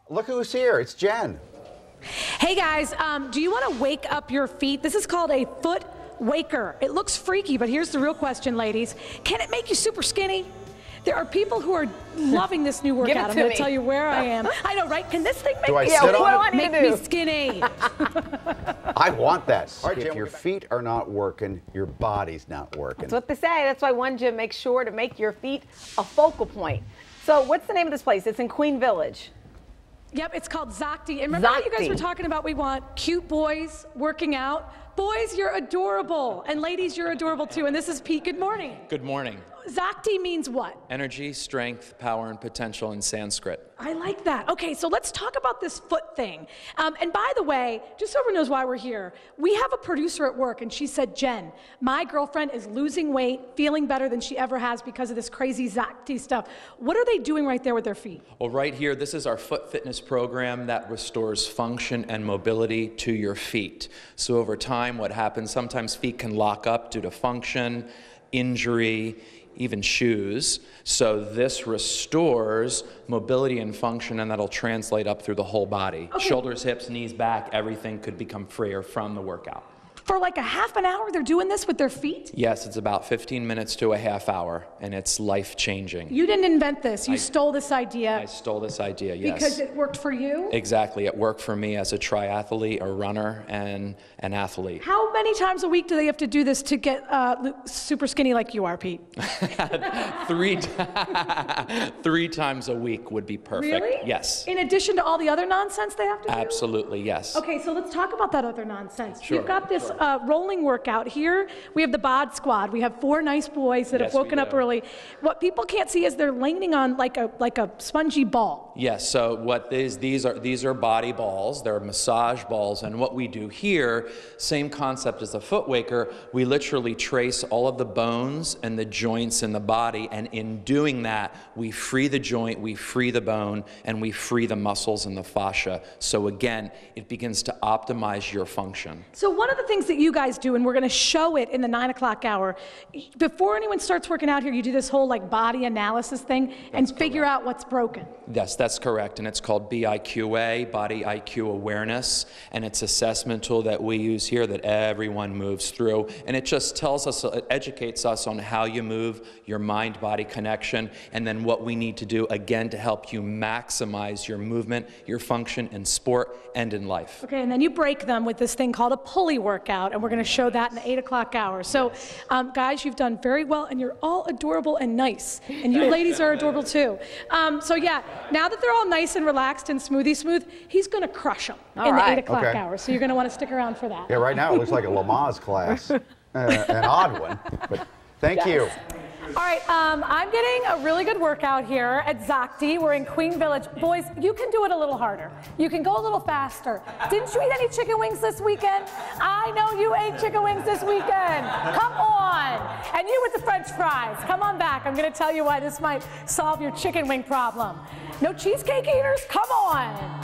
Look who's here. It's Jen. Hey guys, do you want to wake up your feet? This is called a foot waker. It looks freaky, but here's the real question, ladies. Can it make you super skinny? There are people who are loving this new workout. I'm going to tell you where I am. I know, right? Can this thing make me skinny? I want that. All right, if your feet are not working, your body's not working. That's what they say. That's why one gym makes sure to make your feet a focal point. So what's the name of this place? It's in Queen Village. Yep, it's called ZAKTi. And remember how you guys were talking about we want cute boys working out? Boys, you're adorable. And ladies, you're adorable too. And this is Pete. Good morning. Good morning. ZAKTi means what? Energy, strength, power, and potential in Sanskrit. I like that. Okay, so let's talk about this foot thing. And by the way, just so everyone knows why we're here, we have a producer at work, and she said, Jen, my girlfriend is losing weight, feeling better than she ever has because of this crazy ZAKTi stuff. What are they doing right there with their feet? Well, right here, this is our foot fitness program that restores function and mobility to your feet. So over time, what happens, sometimes feet can lock up due to function, injury, even shoes. So this restores mobility and function, and that'll translate up through the whole body. Okay. Shoulders, hips, knees, back, everything could become freer from the workout. For like a half an hour, they're doing this with their feet? Yes, it's about 15 minutes to a half hour, and it's life-changing. You didn't invent this. You stole this idea. I stole this idea, yes. Because it worked for you? Exactly. It worked for me as a triathlete, a runner, and an athlete. How many times a week do they have to do this to get super skinny like you are, Pete? Three times a week would be perfect. Really? Yes. In addition to all the other nonsense they have to do? Absolutely, yes. Okay, so let's talk about that other nonsense. Sure. You've got this rolling workout here. We have the bod squad. We have 4 nice boys that have woken up early. What people can't see is they're leaning on like a spongy ball. Yes, so what these are body balls. They're massage balls, and what we do here, same concept as the foot waker, we literally trace all of the bones and the joints in the body, and in doing that, we free the joint, we free the bone, and we free the muscles and the fascia. So again, it begins to optimize your function. So one of the things that you guys do, and we're going to show it in the 9 o'clock hour, before anyone starts working out here, you do this whole like body analysis thing and figure out what's broken. Yes, that's correct, and it's called BIQA, Body IQ Awareness, and it's an assessment tool that we use here that everyone moves through, and it just tells us, it educates us on how you move, your mind-body connection, and then what we need to do, again, to help you maximize your movement, your function in sport and in life. Okay, and then you break them with this thing called a pulley workout, and we're going to show that in the 8 o'clock hour. So, guys, you've done very well, and you're all adorable and nice, and you ladies are adorable too. So yeah, now that they're all nice and relaxed and smooth, he's going to crush them in the 8 o'clock hour. So you're going to want to stick around for that. Yeah, right now it looks like a Lamaze class, an odd one, but thank you. All right, I'm getting a really good workout here at ZAKTi. We're in Queen Village. Boys, you can do it a little harder. You can go a little faster. Didn't you eat any chicken wings this weekend? I know you ate chicken wings this weekend. Come on. And you with the French fries. Come on back. I'm going to tell you why this might solve your chicken wing problem. No cheesecake eaters? Come on.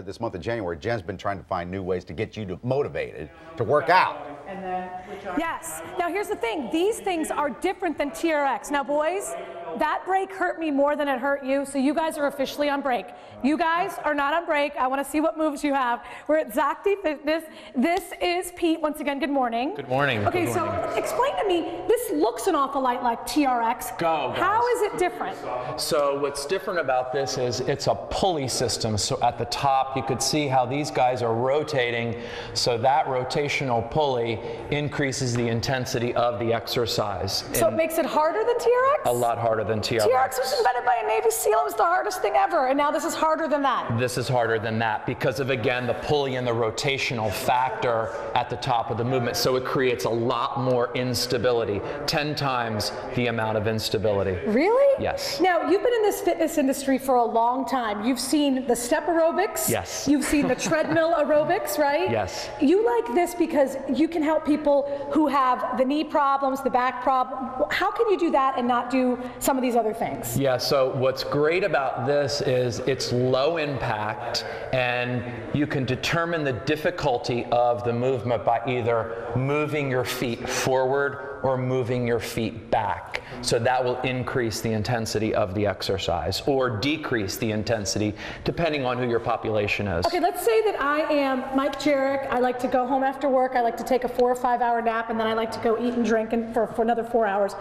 This month of January, Jen's been trying to find new ways to get you motivated to work out. And then, yes. Now here's the thing. These things are different than TRX. Now boys, that break hurt me more than it hurt you, so you guys are officially on break. You guys are not on break. I want to see what moves you have. We're at ZAKTi Fitness. This is Pete. Once again, good morning. Good morning. Okay, good morning. So explain to me, this looks an awful lot like TRX. Go, guys. How is it different? So what's different about this is it's a pulley system. So at the top, you could see how these guys are rotating. So that rotational pulley increases the intensity of the exercise. So it makes it harder than TRX? A lot harder than TRX. TRX was invented by a Navy SEAL. It was the hardest thing ever, and now this is harder than that. This is harder than that because of, again, the pulley and the rotational factor at the top of the movement. So it creates a lot more instability, 10 times the amount of instability. Really? Yes. Now, you've been in this fitness industry for a long time. You've seen the step aerobics. Yes. You've seen the treadmill aerobics, right? Yes. You like this because you can help people who have the knee problems, the back problem. How can you do that and not do some of these other things? Yeah, so what's great about this is it's low impact, and you can determine the difficulty of the movement by either moving your feet forward or moving your feet back. So that will increase the intensity of the exercise or decrease the intensity depending on who your population is. Okay, let's say that I am Mike Jarek. I like to go home after work. I like to take a 4 or 5 hour nap, and then I like to go eat and drink for another 4 hours.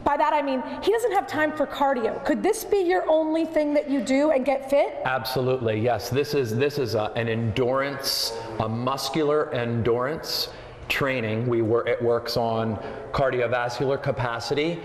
By that I mean, he doesn't have time for cardio. Could this be your only thing that you do and get fit? Absolutely, yes. This is an endurance, a muscular endurance training. It works on cardiovascular capacity,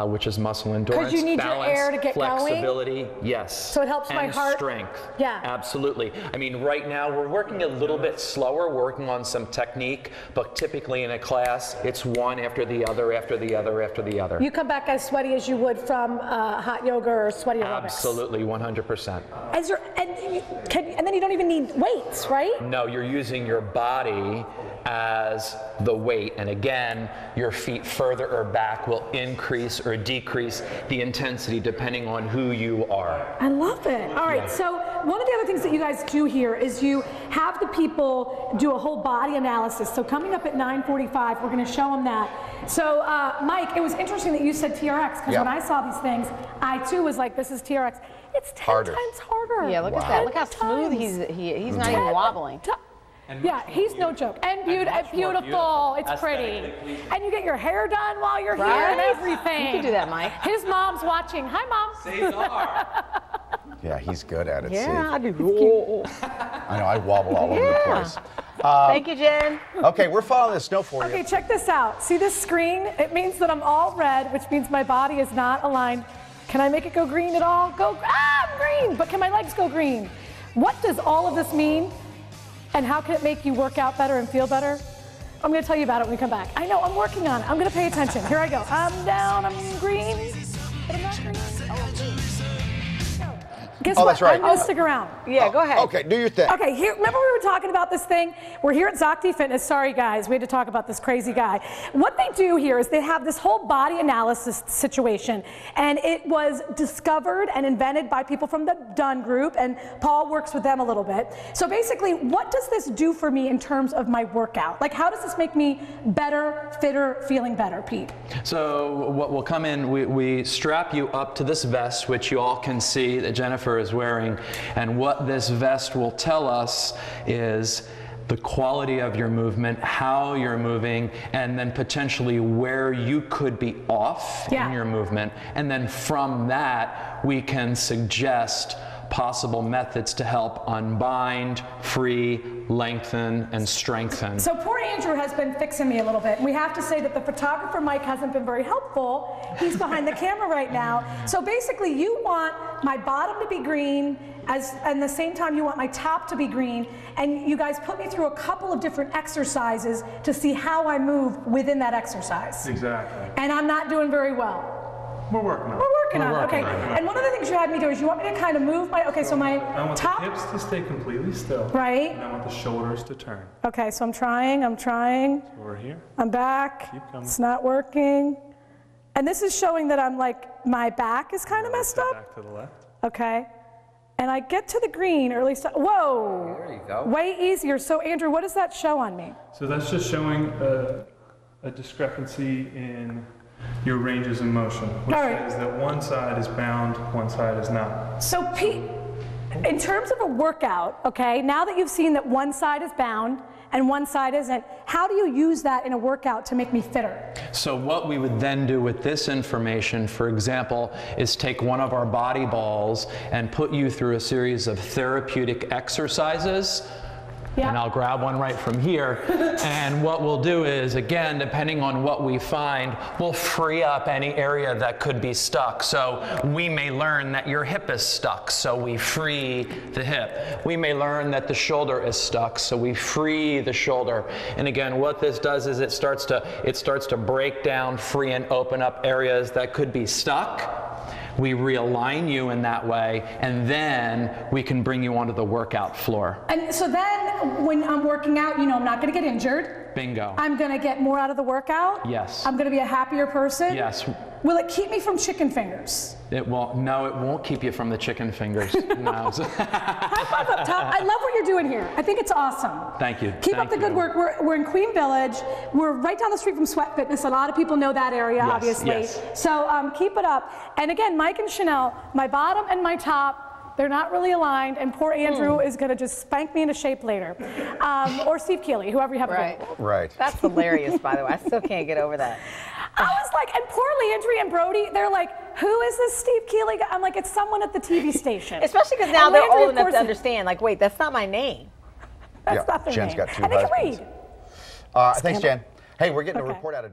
which is muscle endurance, because you need balance, your air to get flexibility, going? yes. So it helps my heart? Strength, yeah. Absolutely. I mean, right now we're working a little bit slower, working on some technique, but typically in a class, it's one after the other, after the other, after the other. You come back as sweaty as you would from hot yoga or sweaty aerobics? Absolutely, 100%. And then you don't even need weights, right? No, you're using your body as the weight, and again, your feet further or back will increase or decrease the intensity depending on who you are. I love it. All right, so one of the other things that you guys do here is you have the people do a whole body analysis. So coming up at 9:45, we're going to show them that. So Mike, it was interesting that you said TRX, because when I saw these things, I too was like, this is TRX. It's 10 times harder. Yeah, look at that. Look how smooth he's not even wobbling. Yeah, he's no joke. And beautiful. It's pretty. And you get your hair done while you're here and everything. You can do that, Mike. His mom's watching. Hi, Mom. Yeah, he's good at it. Yeah, I do. I know, I wobble all over the place. Thank you, Jen. Okay, we're following the snow for you. Okay, check this out. See this screen? It means that I'm all red, which means my body is not aligned. Can I make it go green at all? I'm green, but can my legs go green? What does all of this mean? And how can it make you work out better and feel better? I'm going to tell you about it when we come back. I know, I'm working on it. I'm going to pay attention. Here I go. I'm down, I'm green, but I'm not green. Guess what? That's right. I'm going to stick around. Yeah, go ahead. Okay, do your thing. Okay, remember we were talking about this thing? We're here at ZAKTi Fitness. Sorry, guys, we had to talk about this crazy guy. What they do here is they have this whole body analysis situation, and it was discovered and invented by people from the Dunn Group, and Paul works with them a little bit. So basically, what does this do for me in terms of my workout? Like, how does this make me better, fitter, feeling better, Pete? So what will come in, we strap you up to this vest, which you all can see that Jennifer is wearing, and what this vest will tell us is the quality of your movement, how you're moving, and then potentially where you could be off in your movement. And then from that, we can suggest possible methods to help unbind, free, lengthen, and strengthen. So poor Andrew has been fixing me a little bit. We have to say that the photographer Mike hasn't been very helpful. He's behind the camera right now. So basically you want my bottom to be green, and the same time you want my top to be green, and you guys put me through a couple of different exercises to see how I move within that exercise. Exactly. And I'm not doing very well. We're working on it. We're working on it, okay. And one of the things you had me do is you want me to kind of move my, so my I want top. the hips to stay completely still. Right. And I want the shoulders to turn. Okay, so I'm trying. So we're here. I'm back. Keep coming. It's not working. And this is showing that I'm like, my back is kind of messed up. Back to the left. Okay. And I get to the green, or at least, whoa. There you go. Way easier. So Andrew, what does that show on me? So that's just showing a discrepancy in your ranges of motion, which says that one side is bound, one side is not. So Pete, in terms of a workout, okay, now that you've seen that one side is bound and one side isn't, how do you use that in a workout to make me fitter? So what we would then do with this information, for example, is take one of our body balls and put you through a series of therapeutic exercises. And I'll grab one right from here. And what we'll do is, again, depending on what we find, we'll free up any area that could be stuck. So we may learn that your hip is stuck, so we free the hip. We may learn that the shoulder is stuck, so we free the shoulder. And again, what this does is it starts to break down, free and open up areas that could be stuck. We realign you in that way, and then we can bring you onto the workout floor. And so then that when I'm working out, I'm not going to get injured. Bingo. I'm going to get more out of the workout. Yes. I'm going to be a happier person. Yes. Will it keep me from chicken fingers? It won't. No, it won't keep you from the chicken fingers. No. High five up top. I love what you're doing here. I think it's awesome. Thank you. Keep up the good work. We're in Queen Village. We're right down the street from Sweat Fitness. A lot of people know that area, Yes, obviously. yes. So keep it up. And again, Mike and Chanel, my bottom and my top, they're not really aligned, and poor Andrew is going to just spank me into shape later. Or Steve Keeley, whoever you have available. Right. That's hilarious, by the way. I still can't get over that. I was like, and poor Landry and Brody, they're like, who is this Steve Keeley guy? I'm like, it's someone at the TV station. Especially because now And they're Landry, old of enough course, to understand, like, wait, that's not my name. That's not their Jen's name. got 2 and they can husbands. read. Thanks, Jen. Hey, we're getting a Okay. report out of